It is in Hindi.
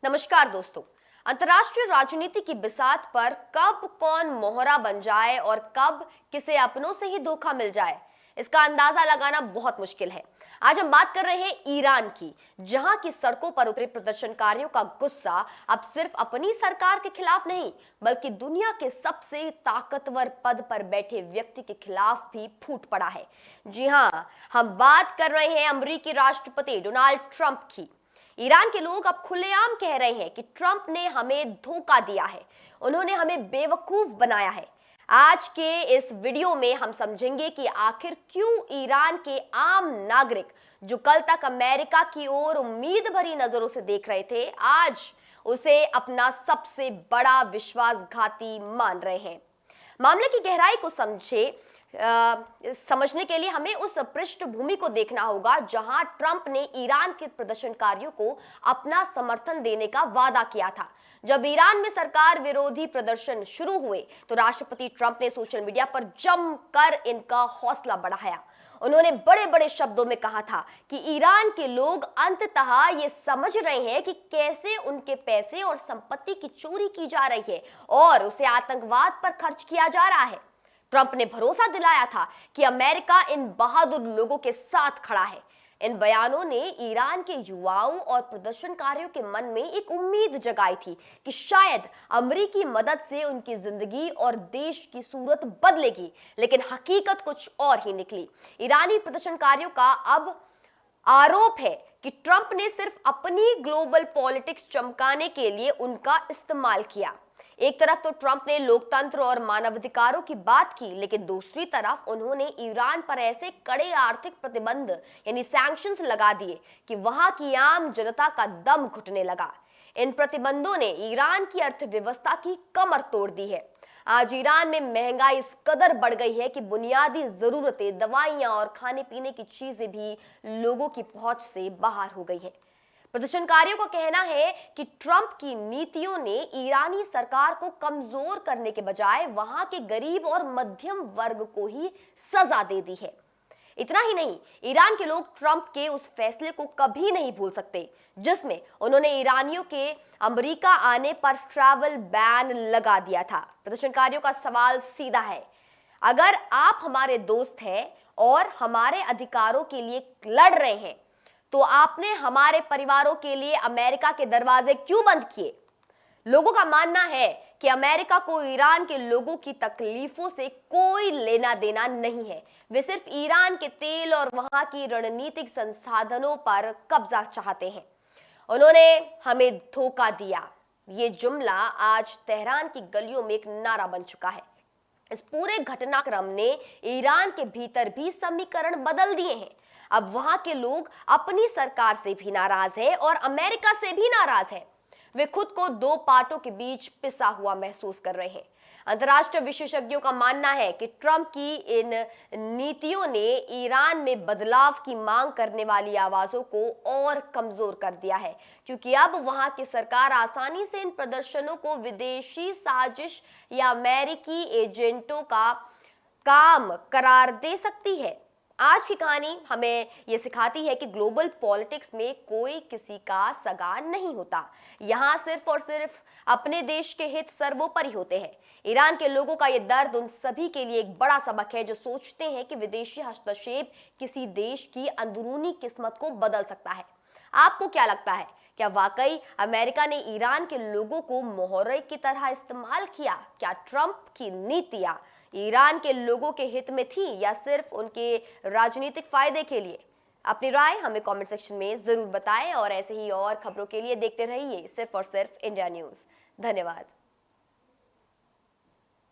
नमस्कार दोस्तों। अंतर्राष्ट्रीय राजनीति की बिसात पर कब कौन मोहरा बन जाए और कब किसे अपनों से ही धोखा मिल जाए, इसका अंदाजा लगाना बहुत मुश्किल है। आज हम बात कर रहे हैं ईरान की, जहां की सड़कों पर उतरे प्रदर्शनकारियों का गुस्सा अब सिर्फ अपनी सरकार के खिलाफ नहीं, बल्कि दुनिया के सबसे ताकतवर पद पर बैठे व्यक्ति के खिलाफ भी फूट पड़ा है। जी हां, हम बात कर रहे हैं अमेरिकी राष्ट्रपति डोनाल्ड ट्रंप की। ईरान के लोग अब खुलेआम कह रहे हैं कि ट्रंप ने हमें धोखा दिया है, उन्होंने हमें बेवकूफ बनाया है। आज के इस वीडियो में हम समझेंगे कि आखिर क्यों ईरान के आम नागरिक, जो कल तक अमेरिका की ओर उम्मीद भरी नजरों से देख रहे थे, आज उसे अपना सबसे बड़ा विश्वासघाती मान रहे हैं। मामले की गहराई को समझने के लिए हमें उस पृष्ठभूमि को देखना होगा जहां ट्रंप ने ईरान के प्रदर्शनकारियों को अपना समर्थन देने का वादा किया था। जब ईरान में सरकार विरोधी प्रदर्शन शुरू हुए तो राष्ट्रपति ट्रंप ने सोशल मीडिया पर जमकर इनका हौसला बढ़ाया। उन्होंने बड़े बड़े शब्दों में कहा था कि ईरान के लोग अंततः ये समझ रहे हैं कि कैसे उनके पैसे और संपत्ति की चोरी की जा रही है और उसे आतंकवाद पर खर्च किया जा रहा है। ट्रंप ने भरोसा दिलाया था कि अमेरिका इन बहादुर लोगों के साथ खड़ा है। इन बयानों ने ईरान के युवाओं और प्रदर्शनकारियों के मन में एक उम्मीद जगाई थी कि शायद अमेरिकी मदद से उनकी जिंदगी और देश की सूरत बदलेगी, लेकिन हकीकत कुछ और ही निकली। ईरानी प्रदर्शनकारियों का अब आरोप है कि ट्रंप ने सिर्फ अपनी ग्लोबल पॉलिटिक्स चमकाने के लिए उनका इस्तेमाल किया। एक तरफ तो ट्रंप ने लोकतंत्र और मानवाधिकारों की बात की, लेकिन दूसरी तरफ उन्होंने ईरान पर ऐसे कड़े आर्थिक प्रतिबंध यानी सैंक्शंस लगा दिए कि वहां की आम जनता का दम घुटने लगा। इन प्रतिबंधों ने ईरान की अर्थव्यवस्था की कमर तोड़ दी है। आज ईरान में महंगाई इस कदर बढ़ गई है कि बुनियादी जरूरतें, दवाइयां और खाने पीने की चीजें भी लोगों की पहुंच से बाहर हो गई है। प्रदर्शनकारियों का कहना है कि ट्रंप की नीतियों ने ईरानी सरकार को कमजोर करने के बजाय वहां के गरीब और मध्यम वर्ग को ही सजा दे दी है। इतना ही नहीं, ईरान के लोग ट्रंप के उस फैसले को कभी नहीं भूल सकते जिसमें उन्होंने ईरानियों के अमेरिका आने पर ट्रैवल बैन लगा दिया था। प्रदर्शनकारियों का सवाल सीधा है, अगर आप हमारे दोस्त हैं और हमारे अधिकारों के लिए लड़ रहे हैं तो आपने हमारे परिवारों के लिए अमेरिका के दरवाजे क्यों बंद किए? लोगों का मानना है कि अमेरिका को ईरान के लोगों की तकलीफों से कोई लेना देना नहीं है। वे सिर्फ ईरान के तेल और वहां की रणनीतिक संसाधनों पर कब्जा चाहते हैं। उन्होंने हमें धोखा दिया, ये जुमला आज तेहरान की गलियों में एक नारा बन चुका है। इस पूरे घटनाक्रम ने ईरान के भीतर भी समीकरण बदल दिए हैं। अब वहां के लोग अपनी सरकार से भी नाराज हैं और अमेरिका से भी नाराज हैं। वे खुद को दो पार्टों के बीच पिसा हुआ महसूस कर रहे हैं। अंतर्राष्ट्रीय विशेषज्ञों का मानना है कि ट्रंप की इन नीतियों ने ईरान में बदलाव की मांग करने वाली आवाजों को और कमजोर कर दिया है, क्योंकि अब वहां की सरकार आसानी से इन प्रदर्शनों को विदेशी साजिश या अमेरिकी एजेंटों का काम करार दे सकती है। आज की कहानी हमें यह सिखाती है कि ग्लोबल पॉलिटिक्स में कोई किसी का सगा नहीं होता। यहाँ सिर्फ और सिर्फ अपने देश के हित सर्वोपरि होते हैं। ईरान के लोगों का यह दर्द उन सभी के लिए एक बड़ा सबक है जो सोचते हैं कि विदेशी हस्तक्षेप किसी देश की अंदरूनी किस्मत को बदल सकता है। आपको क्या लगता है, क्या वाकई अमेरिका ने ईरान के लोगों को मोहरे की तरह इस्तेमाल किया? क्या ट्रंप की नीतियां ईरान के लोगों के हित में थी या सिर्फ उनके राजनीतिक फायदे के लिए? अपनी राय हमें कमेंट सेक्शन में जरूर बताएं और ऐसे ही और खबरों के लिए देखते रहिए सिर्फ और सिर्फ इंडिया न्यूज। धन्यवाद।